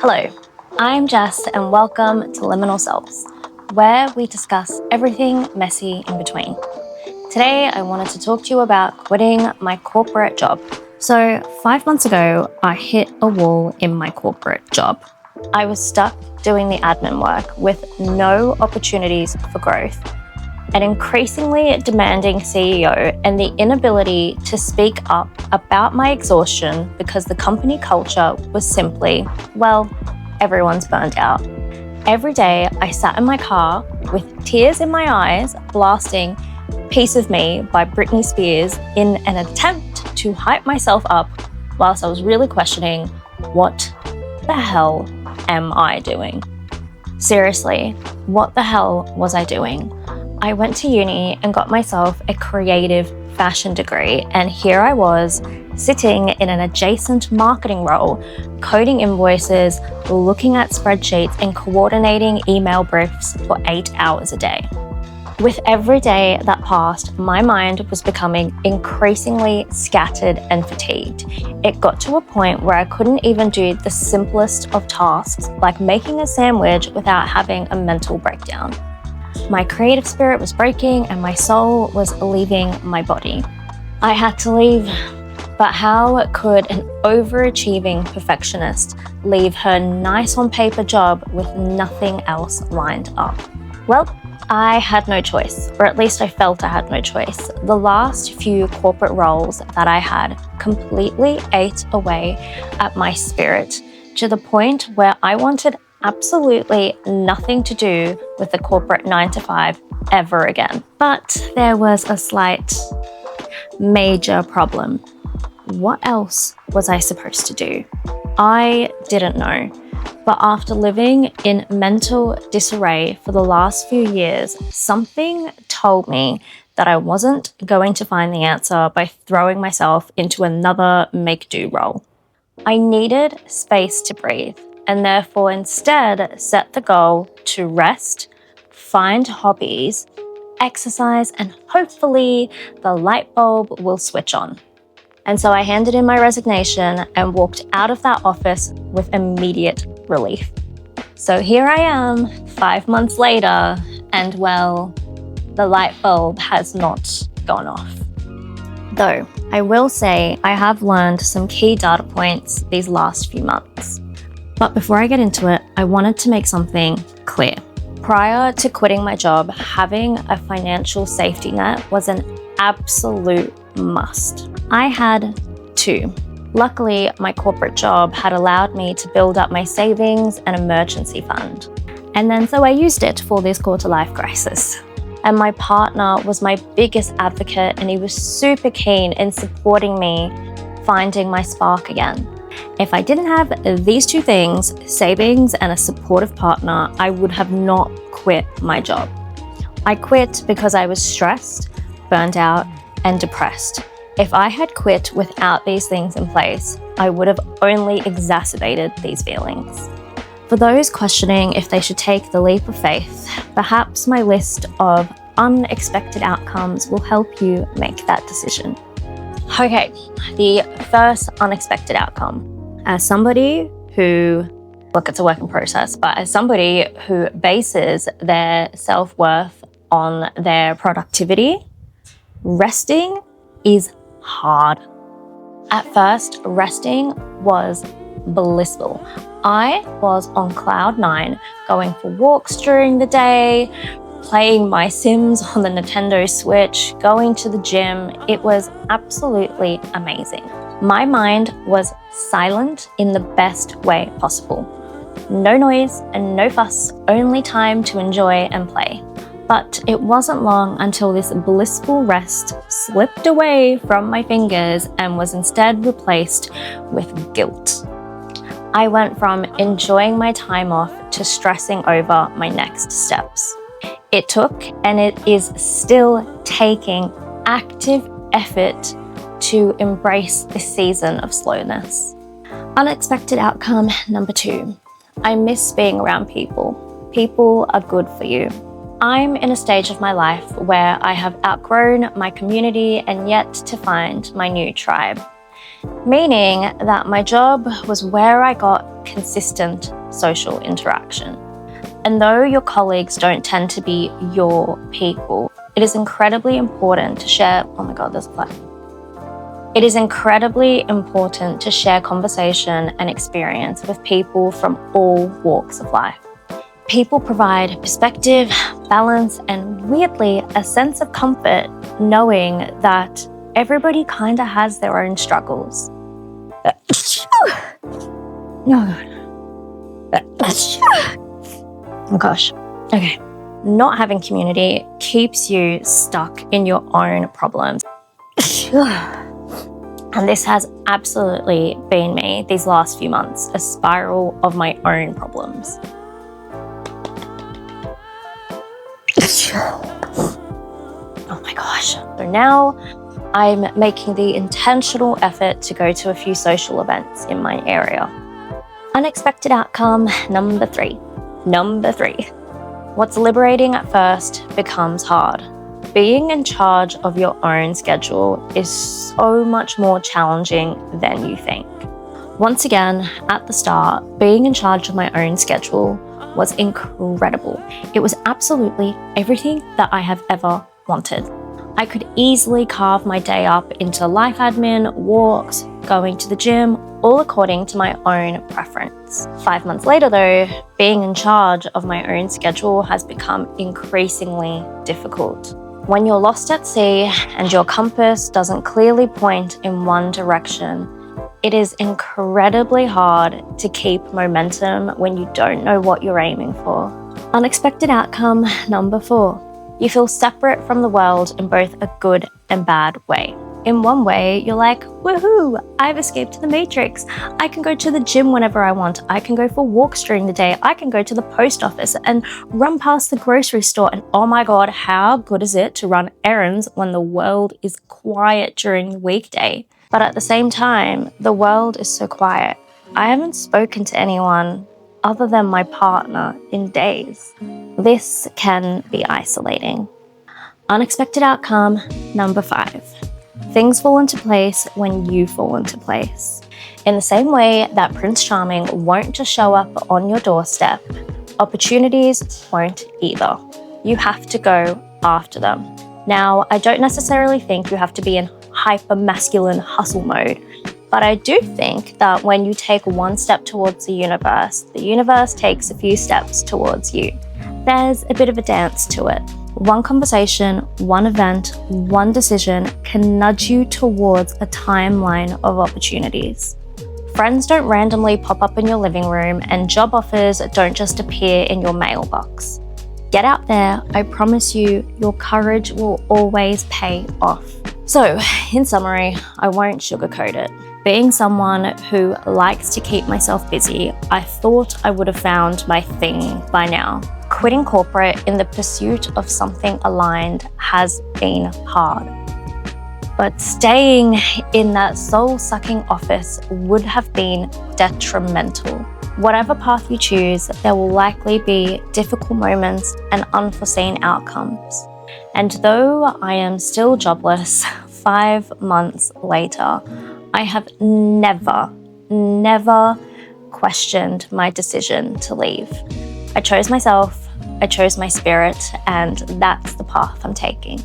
Hello, I'm Jess and welcome to Liminal Selves, where we discuss everything messy in between. Today, I wanted to talk to you about quitting my corporate job. So 5 months ago, I hit a wall in my corporate job. I was stuck doing the admin work with no opportunities for growth, an increasingly demanding CEO, and the inability to speak up about my exhaustion because the company culture was simply, well, everyone's burned out. Every day, I sat in my car with tears in my eyes, blasting Piece of Me by Britney Spears in an attempt to hype myself up whilst I was really questioning, what the hell am I doing? Seriously, what the hell was I doing? I went to uni and got myself a creative fashion degree, and here I was sitting in an adjacent marketing role, coding invoices, looking at spreadsheets, and coordinating email briefs for 8 hours a day. With every day that passed, my mind was becoming increasingly scattered and fatigued. It got to a point where I couldn't even do the simplest of tasks, like making a sandwich, without having a mental breakdown. My creative spirit was breaking and my soul was leaving my body. I had to leave, but how could an overachieving perfectionist leave her nice on paper job with nothing else lined up? Well, I had no choice, or at least I felt I had no choice. The last few corporate roles that I had completely ate away at my spirit, to the point where I wanted absolutely nothing to do with the corporate 9-to-5 ever again. But there was a slight, major problem. What else was I supposed to do? I didn't know. But after living in mental disarray for the last few years, something told me that I wasn't going to find the answer by throwing myself into another make-do role. I needed space to breathe, and therefore instead set the goal to rest, find hobbies, exercise, and hopefully the light bulb will switch on. And so I handed in my resignation and walked out of that office with immediate relief. So here I am, 5 months later, and well, the light bulb has not gone off. Though, I will say I have learned some key data points these last few months. But before I get into it, I wanted to make something clear. Prior to quitting my job, having a financial safety net was an absolute must. I had two. Luckily, my corporate job had allowed me to build up my savings and emergency fund. And then so I used it for this quarter-life crisis. And my partner was my biggest advocate, and he was super keen in supporting me finding my spark again. If I didn't have these two things, savings and a supportive partner, I would have not quit my job. I quit because I was stressed, burnt out, and depressed. If I had quit without these things in place, I would have only exacerbated these feelings. For those questioning if they should take the leap of faith, perhaps my list of unexpected outcomes will help you make that decision. Okay, the first unexpected outcome. As somebody who, look, it's a work in process, but as somebody who bases their self-worth on their productivity, resting is hard. At first, resting was blissful. I was on cloud 9, going for walks during the day, playing my Sims on the Nintendo Switch, going to the gym. It was absolutely amazing. My mind was silent in the best way possible. No noise and no fuss, only time to enjoy and play. But it wasn't long until this blissful rest slipped away from my fingers and was instead replaced with guilt. I went from enjoying my time off to stressing over my next steps. It took, and it is still taking, active effort to embrace this season of slowness. Unexpected outcome number 2. I miss being around people. People are good for you. I'm in a stage of my life where I have outgrown my community and yet to find my new tribe. meaning that my job was where I got consistent social interaction. And though your colleagues don't tend to be your people, it is incredibly important to share, oh my God, there's a fly. It is incredibly important to share conversation and experience with people from all walks of life. People provide perspective, balance, and weirdly, a sense of comfort knowing that everybody kind of has their own struggles. Oh gosh. Okay. Not having community keeps you stuck in your own problems. And this has absolutely been me these last few months, a spiral of my own problems. Oh my gosh. So now I'm making the intentional effort to go to a few social events in my area. Unexpected outcome number 3. What's liberating at first becomes hard. Being in charge of your own schedule is so much more challenging than you think. Once again, at the start, being in charge of my own schedule was incredible. It was absolutely everything that I have ever wanted. I could easily carve my day up into life admin, walks, going to the gym, all according to my own preference. 5 months later though, being in charge of my own schedule has become increasingly difficult. When you're lost at sea and your compass doesn't clearly point in one direction, it is incredibly hard to keep momentum when you don't know what you're aiming for. Unexpected outcome number 4. You feel separate from the world in both a good and bad way. In one way, you're like, woohoo, I've escaped the matrix. I can go to the gym whenever I want. I can go for walks during the day. I can go to the post office and run past the grocery store. And oh my God, how good is it to run errands when the world is quiet during the weekday? But at the same time, the world is so quiet. I haven't spoken to anyone other than my partner in days. This can be isolating. Unexpected outcome number 5. Things fall into place when you fall into place. In the same way that Prince Charming won't just show up on your doorstep, opportunities won't either. You have to go after them. Now, I don't necessarily think you have to be in hyper masculine hustle mode, but I do think that when you take one step towards the universe takes a few steps towards you. There's a bit of a dance to it. One conversation, one event, one decision can nudge you towards a timeline of opportunities. Friends don't randomly pop up in your living room, and job offers don't just appear in your mailbox. Get out there, I promise you, your courage will always pay off. So, in summary, I won't sugarcoat it. Being someone who likes to keep myself busy, I thought I would have found my thing by now. Quitting corporate in the pursuit of something aligned has been hard. But staying in that soul-sucking office would have been detrimental. Whatever path you choose, there will likely be difficult moments and unforeseen outcomes. And though I am still jobless 5 months later, I have never questioned my decision to leave. I chose myself, I chose my spirit, and that's the path I'm taking.